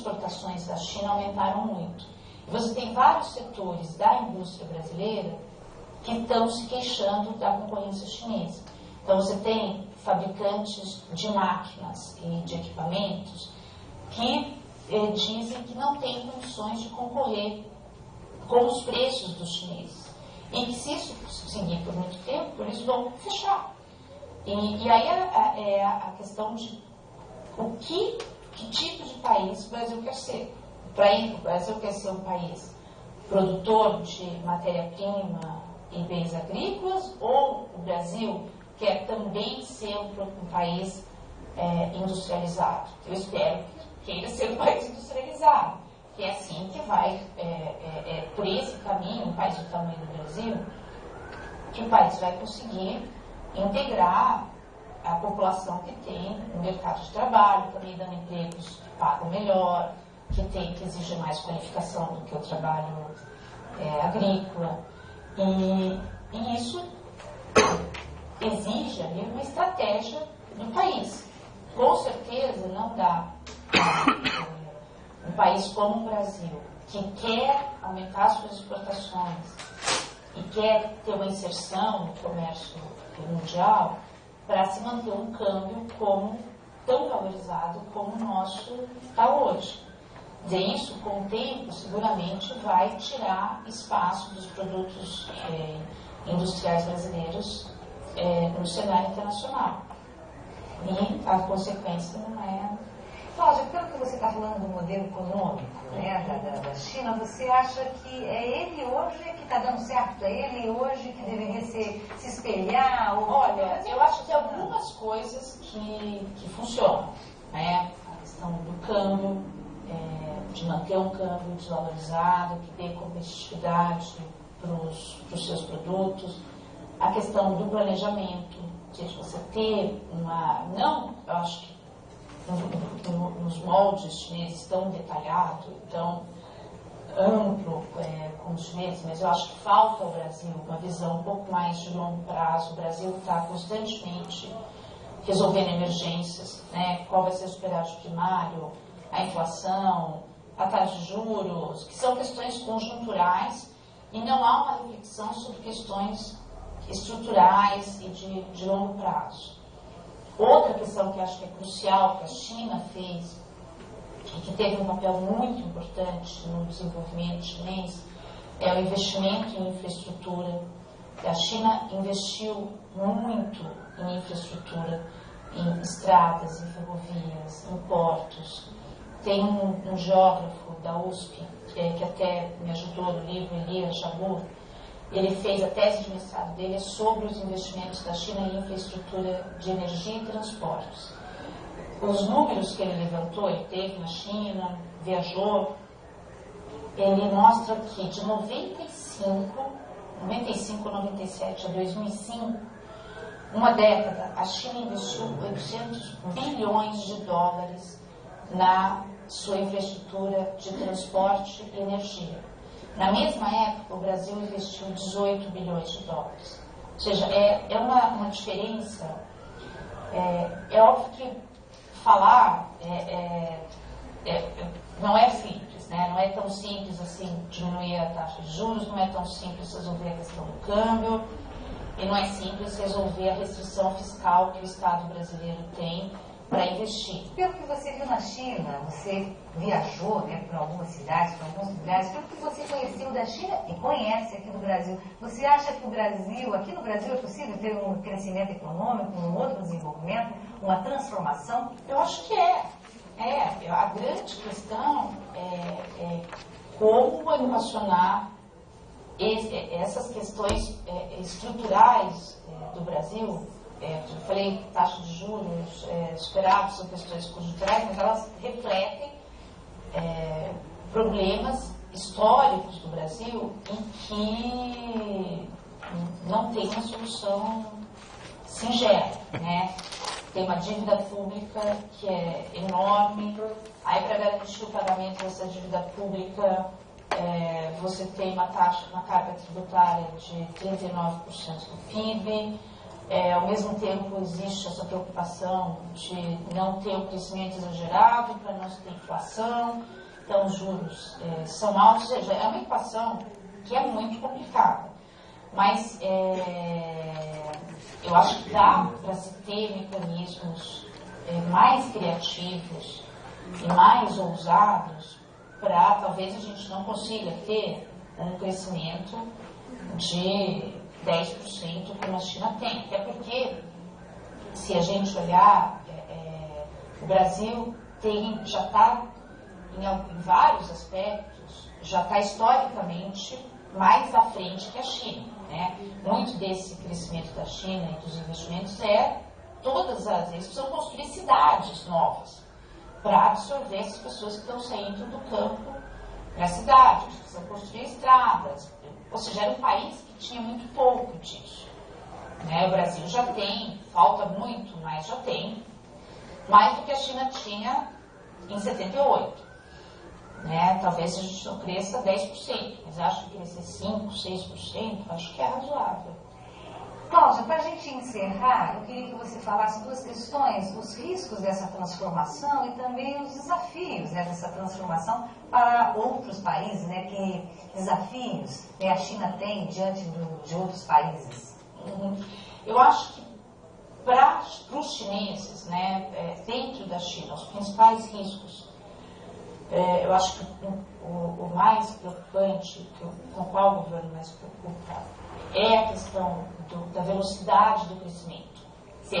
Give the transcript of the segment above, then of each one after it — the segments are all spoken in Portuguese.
exportações da China aumentaram muito. E você tem vários setores da indústria brasileira que estão se queixando da concorrência chinesa. Então, você tem fabricantes de máquinas e de equipamentos que dizem que não têm condições de concorrer com os preços dos chineses. E que se isso seguir por muito tempo, eles vão fechar. E aí é a questão de que tipo de país o Brasil quer ser. O Brasil quer ser um país produtor de matéria-prima e bens agrícolas, ou o Brasil quer também ser um país industrializado? Eu espero que queira ser um país industrializado, que é assim que vai, por esse caminho, um país do tamanho do Brasil, que o país vai conseguir integrar a população que tem no mercado de trabalho, também dando empregos que pagam melhor, que exige mais qualificação do que o trabalho agrícola. E isso exige ali uma estratégia do país. Com certeza não dá um país como o Brasil, que quer aumentar suas exportações e quer ter uma inserção no comércio mundial, para se manter um câmbio tão valorizado como o nosso está hoje. Dizer isso, com o tempo, seguramente vai tirar espaço dos produtos industriais brasileiros no cenário internacional. E a consequência não é... Cláudia, pelo que você está falando do modelo econômico, né, da China, você acha que é ele hoje que está dando certo? É ele hoje que deveria se espelhar? Olha, eu acho que algumas coisas que funcionam, né? A questão do câmbio, de manter um câmbio desvalorizado, que dê competitividade para os seus produtos, a questão do planejamento, ou seja, você ter eu acho que nos moldes chineses tão detalhado, tão amplo como os chineses, mas eu acho que falta ao Brasil uma visão um pouco mais de longo prazo. O Brasil está constantemente resolvendo emergências, né? Qual vai ser o superávit primário, a inflação, a taxa de juros, que são questões conjunturais, e não há uma reflexão sobre questões estruturais e de longo prazo. Outra questão que acho que é crucial, que a China fez, e que teve um papel muito importante no desenvolvimento chinês, é o investimento em infraestrutura. A China investiu muito em infraestrutura, em estradas, em ferrovias, em portos. Tem um geógrafo da USP, que até me ajudou no livro, Elias Jabbour. Ele fez a tese de mestrado dele sobre os investimentos da China em infraestrutura de energia e transportes. Os números que ele levantou, ele teve na China, viajou, ele mostra que de 95, 97 a 2005, uma década, a China investiu 800 bilhões de dólares na sua infraestrutura de transporte e energia. Na mesma época, o Brasil investiu 18 bilhões de dólares. Ou seja, é uma diferença. É óbvio que falar não é simples, né? Não é tão simples assim diminuir a taxa de juros, não é tão simples resolver a questão do câmbio, e não é simples resolver a restrição fiscal que o Estado brasileiro tem para investir. Pelo que você viu na China, você viajou, né, por algumas cidades, por alguns lugares, pelo que você conheceu da China e conhece aqui no Brasil, você acha que aqui no Brasil é possível ter um crescimento econômico, um outro desenvolvimento, uma transformação? Eu acho que a grande questão é como equacionar essas questões estruturais do Brasil. Eu falei taxa de juros, superávit, são questões conjunturais, mas elas refletem problemas históricos do Brasil em que não tem uma solução singela, né? Tem uma dívida pública que é enorme, aí para garantir o pagamento dessa dívida pública você tem uma carga tributária de 39% do PIB, Ao mesmo tempo, existe essa preocupação de não ter o crescimento exagerado para não ter inflação. Então, os juros são altos, ou seja, é uma equação que é muito complicada. Mas eu acho que dá para se ter mecanismos mais criativos e mais ousados para talvez a gente não consiga ter um crescimento de 10% como a China tem. Até porque, se a gente olhar, o Brasil já está, em vários aspectos, já está historicamente mais à frente que a China. Né? Muito desse crescimento da China e dos investimentos eles precisam construir cidades novas para absorver essas pessoas que estão saindo do campo para a cidade, eles precisam construir estradas. Ou seja, era um país que tinha muito pouco disso. Né? O Brasil já tem, falta muito, mas já tem, mais do que a China tinha em 78. Né? Talvez a gente não cresça 10%, mas acho que crescer 5%, 6%, acho que é razoável. Cláudia, para a gente encerrar, eu queria que você falasse duas questões: os riscos dessa transformação e também os desafios, né, dessa transformação para outros países, né, que desafios, né, a China tem diante de outros países. Eu acho que para os chineses, né, dentro da China, os principais riscos, eu acho que o mais preocupante, com o qual o governo mais preocupa, é a questão da velocidade do crescimento.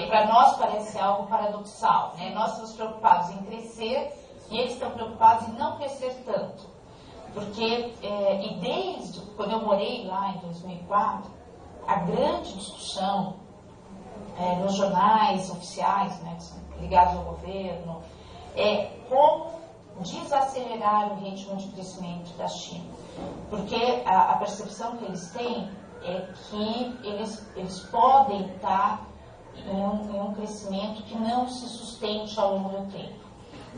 Para nós parece algo paradoxal, né? Nós estamos preocupados em crescer e eles estão preocupados em não crescer tanto. Porque, e desde quando eu morei lá em 2004, a grande discussão nos jornais oficiais, né, que são ligados ao governo, é como desacelerar o ritmo de crescimento da China. Porque a percepção que eles têm é que eles podem estar em um crescimento que não se sustente ao longo do tempo,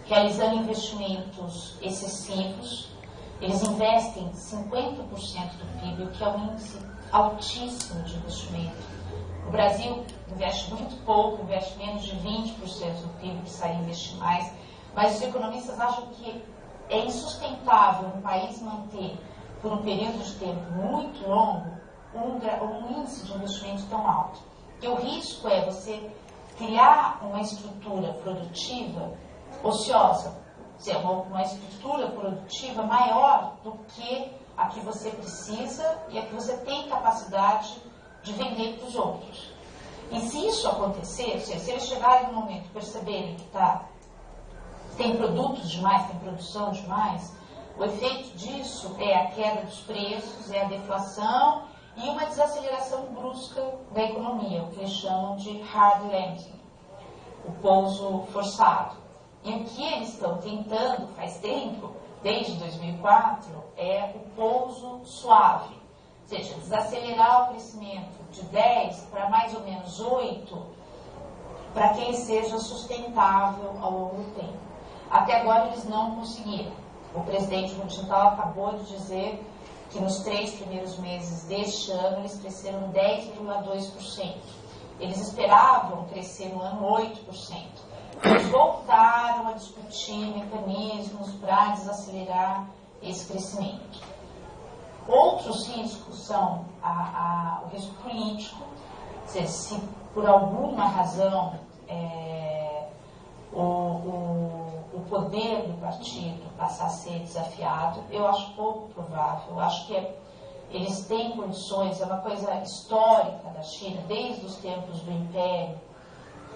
realizando investimentos excessivos. Eles investem 50% do PIB, o que é um índice altíssimo de investimento. O Brasil investe muito pouco, investe menos de 20% do PIB, precisaria investir mais, mas os economistas acham que é insustentável um país manter, por um período de tempo muito longo, um índice de investimento tão alto. Porque o risco é você criar uma estrutura produtiva ociosa, ou seja, uma estrutura produtiva maior do que a que você precisa e a que você tem capacidade de vender para os outros. E se isso acontecer, ou seja, se eles chegarem no momento e perceberem que tem produtos demais, tem produção demais, o efeito disso é a queda dos preços, é a deflação e uma desaceleração brusca da economia, o que eles chamam de hard landing, o pouso forçado. E o que eles estão tentando faz tempo, desde 2004, é o pouso suave, ou seja, desacelerar o crescimento de 10 para mais ou menos 8, para que ele seja sustentável ao longo do tempo. Até agora eles não conseguiram. O presidente Hu acabou de dizer que nos 3 primeiros meses deste ano eles cresceram 10,2%. Eles esperavam crescer no ano 8%. Eles voltaram a discutir mecanismos para desacelerar esse crescimento. Outros riscos são o risco político, ou seja, se por alguma razão o poder do partido passar a ser desafiado, eu acho pouco provável. Eu acho que eles têm condições, é uma coisa histórica da China, desde os tempos do Império,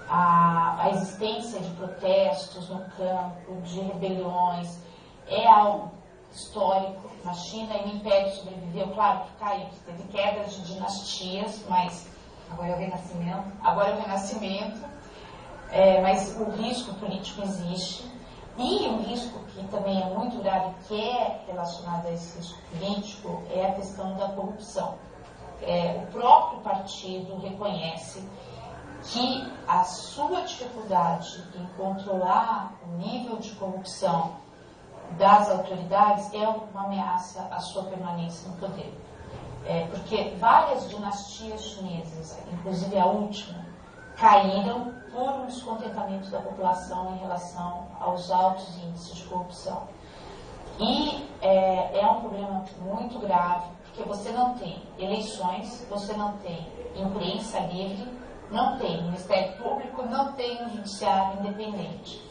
a existência de protestos no campo, de rebeliões, é algo histórico na China, e o Império sobreviveu, claro que caiu, teve quedas de dinastias, mas agora é o renascimento. Mas o risco político existe. E um risco que também é muito grave, que é relacionado a esse risco político, é a questão da corrupção. O próprio partido reconhece que a sua dificuldade em controlar o nível de corrupção das autoridades é uma ameaça à sua permanência no poder. Porque várias dinastias chinesas, inclusive a última, caíram por um descontentamento da população em relação aos altos índices de corrupção. E é um problema muito grave, porque você não tem eleições, você não tem imprensa livre, não tem Ministério Público, não tem um judiciário independente.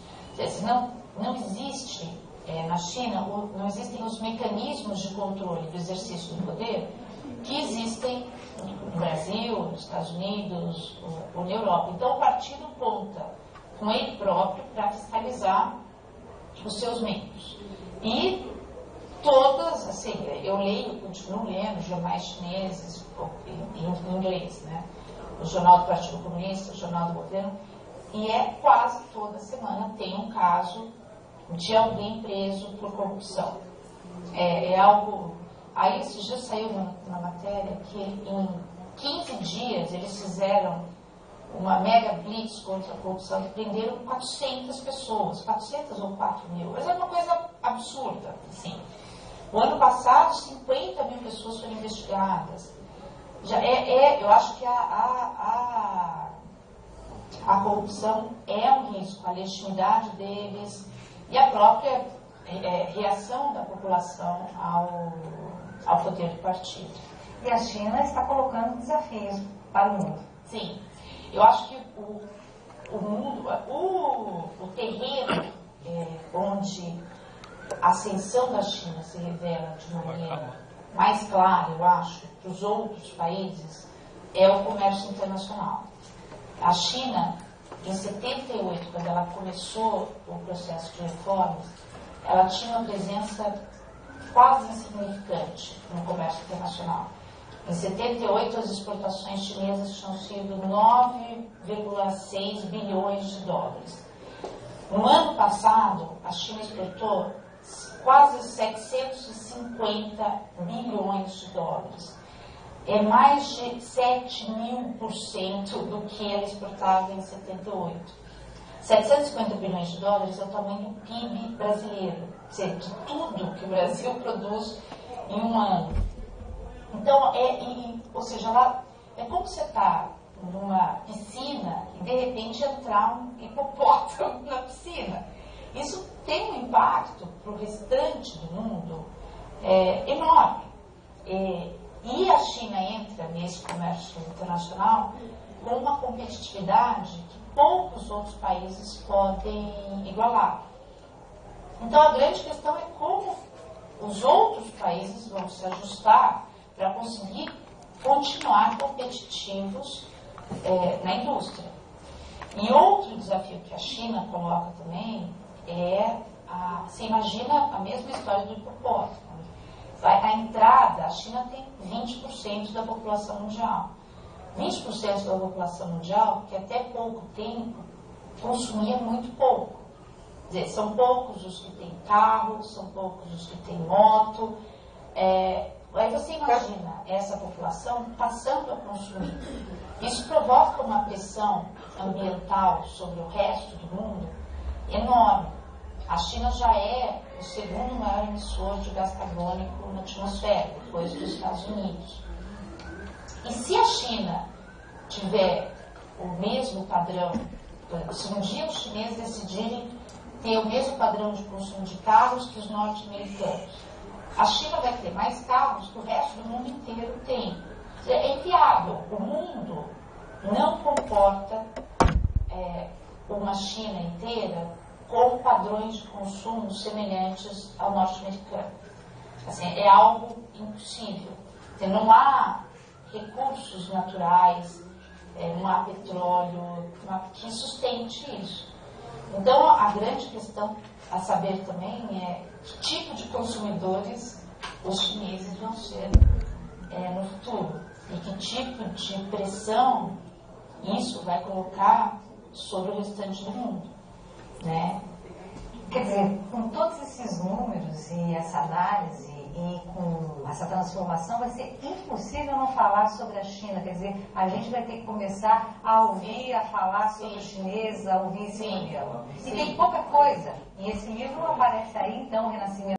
Não existe, na China, não existem os mecanismos de controle do exercício do poder que existem no Brasil, nos Estados Unidos ou na Europa. Então, o partido conta com ele próprio para fiscalizar os seus membros. E todas, assim, eu leio, continuo lendo jornais chineses em inglês, né? O Jornal do Partido Comunista, o Jornal do Governo, e quase toda semana tem um caso de alguém preso por corrupção. É algo... Aí esse já saiu na matéria que em 15 dias eles fizeram uma mega blitz contra a corrupção e prenderam 400 pessoas, 400 ou 4 mil. Mas é uma coisa absurda, assim. O ano passado, 50 mil pessoas foram investigadas. Eu acho que a corrupção é um risco, a legitimidade deles e a própria reação da população ao poder do partido. E a China está colocando desafios para o mundo. Sim. Eu acho que o mundo, o terreno onde a ascensão da China se revela de uma maneira mais clara, eu acho, para os outros países, é o comércio internacional. A China, em 78, quando ela começou o processo de reformas, ela tinha uma presença quase insignificante no comércio internacional. Em 78, as exportações chinesas tinham sido 9,6 bilhões de dólares. No ano passado, a China exportou quase 750 bilhões de dólares. É mais de 7.000% do que ela exportava em 78. 750 bilhões de dólares é o tamanho do PIB brasileiro, ou seja, de tudo que o Brasil produz em um ano. Então, ou seja, lá, é como você está numa piscina e de repente entrar um hipopótamo na piscina. Isso tem um impacto para o restante do mundo enorme. E a China entra nesse comércio internacional com uma competitividade que poucos outros países podem igualar. Então, a grande questão é como os outros países vão se ajustar para conseguir continuar competitivos na indústria. E outro desafio que a China coloca também você imagina a mesma história do hipopótamo. A entrada, a China tem 20% da população mundial. 20% da população mundial, que até pouco tempo consumia muito pouco. Quer dizer, são poucos os que têm carro, são poucos os que têm moto. Aí você imagina essa população passando a consumir. Isso provoca uma pressão ambiental sobre o resto do mundo enorme. A China já é o segundo maior emissor de gás carbônico na atmosfera, depois dos Estados Unidos. E se a China tiver o mesmo padrão, se um dia os chineses decidirem ter o mesmo padrão de consumo de carros que os norte-americanos, a China vai ter mais carros que o resto do mundo inteiro tem. É inviável. O mundo não comporta uma China inteira com padrões de consumo semelhantes ao norte-americano. Assim, é algo impossível. Não há recursos naturais, não há petróleo que sustente isso. Então, a grande questão a saber também é que tipo de consumidores os chineses vão ser no futuro e que tipo de pressão isso vai colocar sobre o restante do mundo. Né? Quer dizer, com todos esses números e essa análise e com essa transformação, vai ser impossível não falar sobre a China. Quer dizer, a gente vai ter que começar a ouvir, a falar sobre o chinês, a ouvir esse modelo. E tem pouca coisa. E esse livro aparece aí, então, o Renascimento